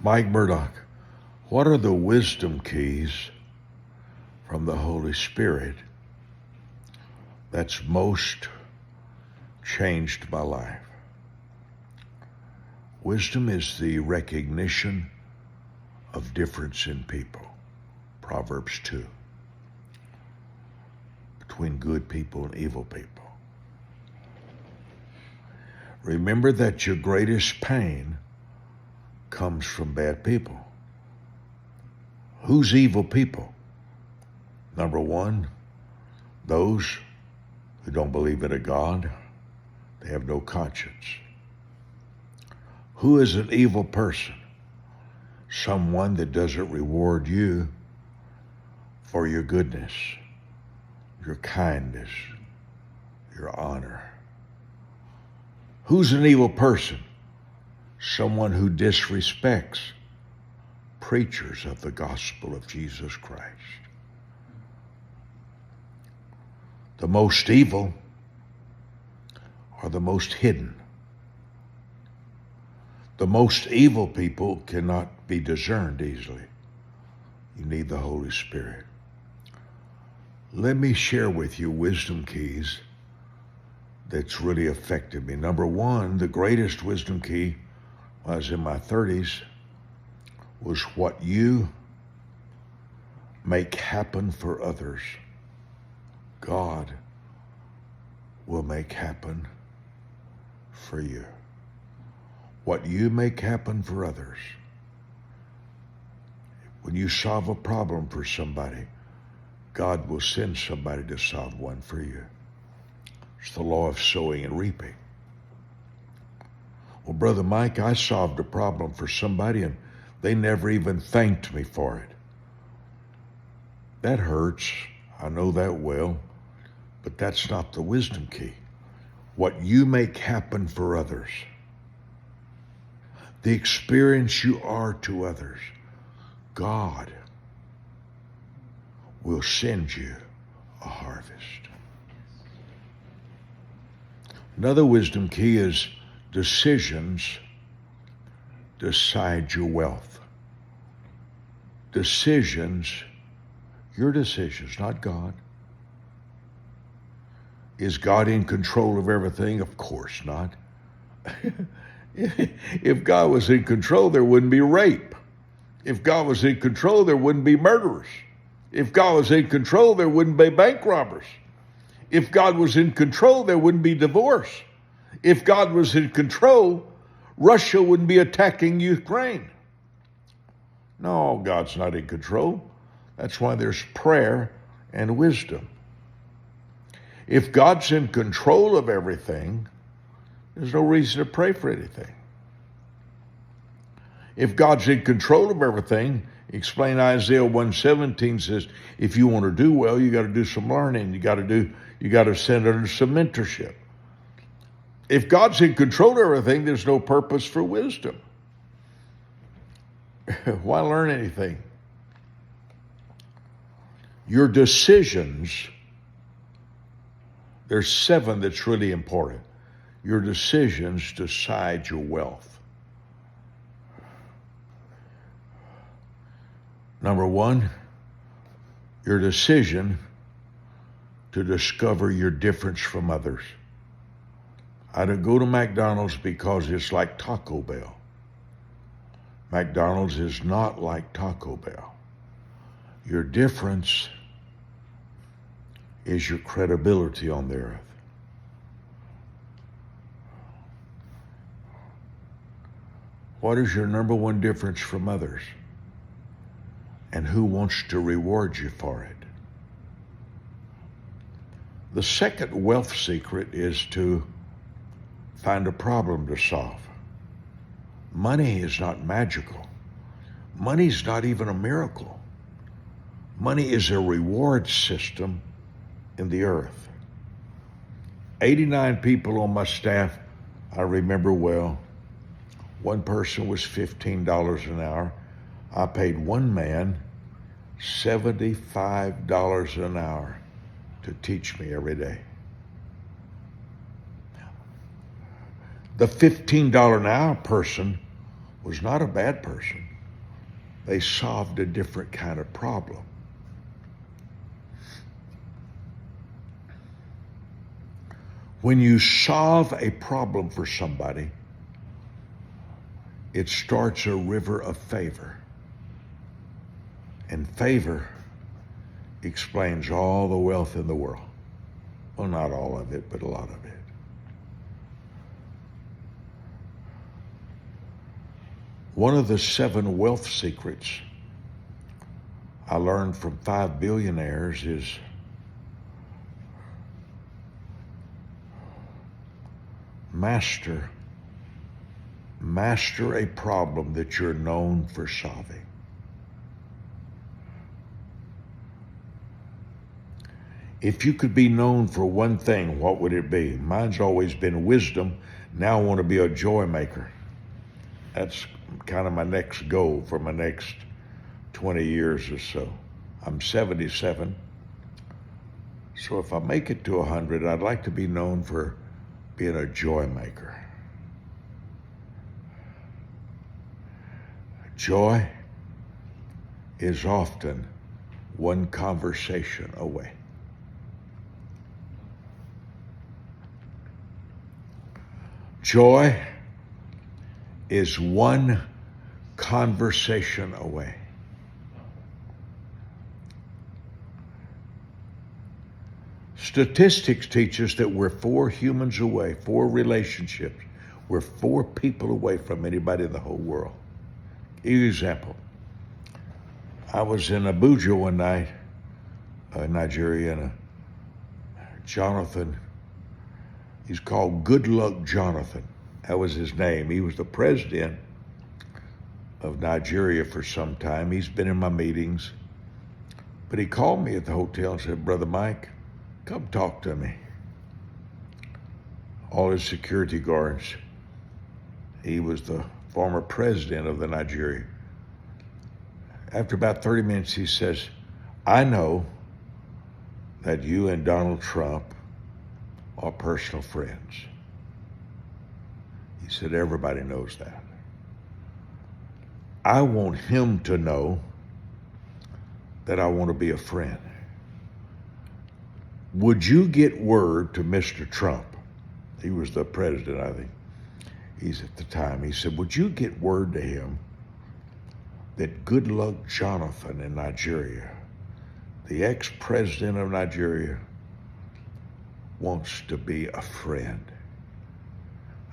Mike Murdock, what are the wisdom keys from the Holy Spirit that's most changed my life? Wisdom is the recognition of difference in people. Proverbs 2. Between good people and evil people. Remember that your greatest pain comes from bad people. Who's evil people? Number one, those who don't believe in a God. They have no conscience. Who is an evil person? Someone that doesn't reward you for your goodness, your kindness, your honor. Who's an evil person? Someone who disrespects preachers of the gospel of Jesus Christ. The most evil are the most hidden. The most evil people cannot be discerned easily. You need the Holy Spirit. Let me share with you wisdom keys that's really affected me. Number one, the greatest wisdom key when I was in my 30s was what you make happen for others, God will make happen for you. What you make happen for others. When you solve a problem for somebody, God will send somebody to solve one for you. It's the law of sowing and reaping. Well, Brother Mike, I solved a problem for somebody and they never even thanked me for it. That hurts. I know that well, but that's not the wisdom key. What you make happen for others, the experience you are to others, God will send you a harvest. Another wisdom key is decisions decide your wealth. Decisions, your decisions, not God. Is God in control of everything? Of course not. If God was in control, there wouldn't be rape. If God was in control, there wouldn't be murderers. If God was in control, there wouldn't be bank robbers. If God was in control, there wouldn't be divorce. If God was in control, Russia wouldn't be attacking Ukraine. No, God's not in control. That's why there's prayer and wisdom. If God's in control of everything, there's no reason to pray for anything. If God's in control of everything, explain Isaiah 1:17 says, if you want to do well, you got to do some learning. You got to send under some mentorship. If God's in control of everything, there's no purpose for wisdom. Why learn anything? Your decisions, there's 7 that's really important. Your decisions decide your wealth. Number 1, your decision to discover your difference from others. I don't go to McDonald's because it's like Taco Bell. McDonald's is not like Taco Bell. Your difference is your credibility on the earth. What is your number 1 difference from others? And who wants to reward you for it? The second wealth secret is to find a problem to solve. Money is not magical. Money's not even a miracle. Money is a reward system in the earth. 89 people on my staff, I remember well. One person was $15 an hour. I paid one man $75 an hour to teach me every day. The $15 an hour person was not a bad person. They solved a different kind of problem. When you solve a problem for somebody, it starts a river of favor. And favor explains all the wealth in the world. Well, not all of it, but a lot of it. One of the 7 wealth secrets I learned from 5 billionaires is master a problem that you're known for solving. If you could be known for one thing, what would it be? Mine's always been wisdom. Now I want to be a joy maker. That's kind of my next goal for my next 20 years or so. I'm 77. So if I make it to 100, I'd like to be known for being a joy maker. Joy is often one conversation away. Joy is one conversation away. Statistics teach us that we're 4 humans away, 4 relationships. We're 4 people away from anybody in the whole world. Give you an example. I was in Abuja one night, Nigeria, and Jonathan, he's called Good Luck Jonathan. That was his name. He was the president of Nigeria for some time. He's been in my meetings. But he called me at the hotel and said, Brother Mike, come talk to me. All his security guards. He was the former president of the Nigeria. After about 30 minutes, he says, I know that you and Donald Trump are personal friends. He said, everybody knows that. I want him to know that I want to be a friend. Would you get word to Mr. Trump? He was the president, I think. He's at the time. He said, would you get word to him that Good Luck Jonathan in Nigeria, the ex-president of Nigeria, wants to be a friend?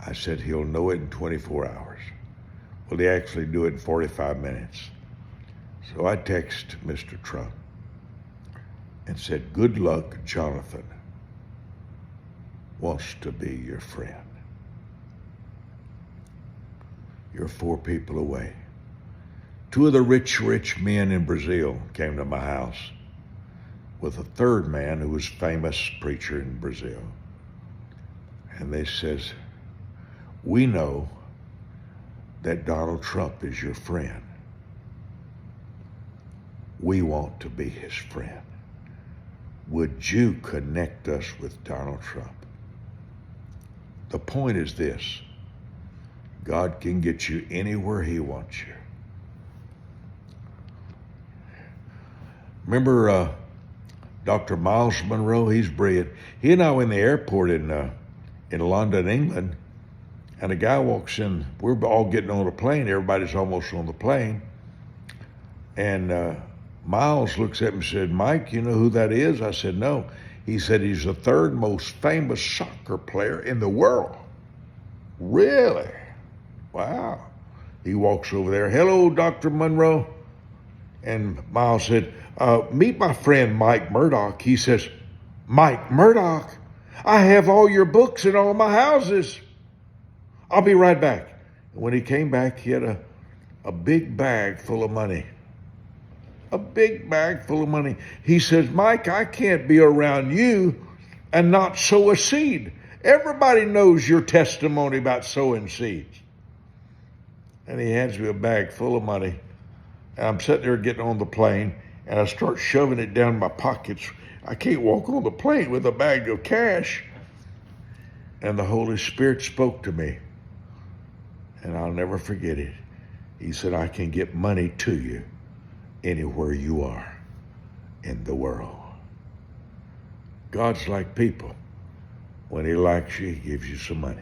I said, he'll know it in 24 hours. Well, he actually knew it in 45 minutes. So I texted Mr. Trump and said, Good Luck Jonathan wants to be your friend. You're 4 people away. 2 of the rich men in Brazil came to my house with a 3rd man who was a famous preacher in Brazil. And they says, we know that Donald Trump is your friend. We want to be his friend. Would you connect us with Donald Trump? The point is this: God can get you anywhere he wants you. Remember Dr. Miles Monroe? He's brilliant. He and I were in the airport in London, England, and a guy walks in. We're all getting on a plane. Everybody's almost on the plane. And Miles looks at me and said, Mike, you know who that is? I said, no. He said, he's the 3rd most famous soccer player in the world. Really? Wow. He walks over there. Hello, Dr. Monroe. And Miles said, meet my friend Mike Murdock. He says, Mike Murdock? I have all your books in all my houses. I'll be right back. And when he came back, he had a big bag full of money. A big bag full of money. He says, Mike, I can't be around you and not sow a seed. Everybody knows your testimony about sowing seeds. And he hands me a bag full of money. And I'm sitting there getting on the plane, and I start shoving it down my pockets. I can't walk on the plane with a bag of cash. And the Holy Spirit spoke to me, and I'll never forget it. He said, I can get money to you anywhere you are in the world. God's like people. When he likes you, he gives you some money.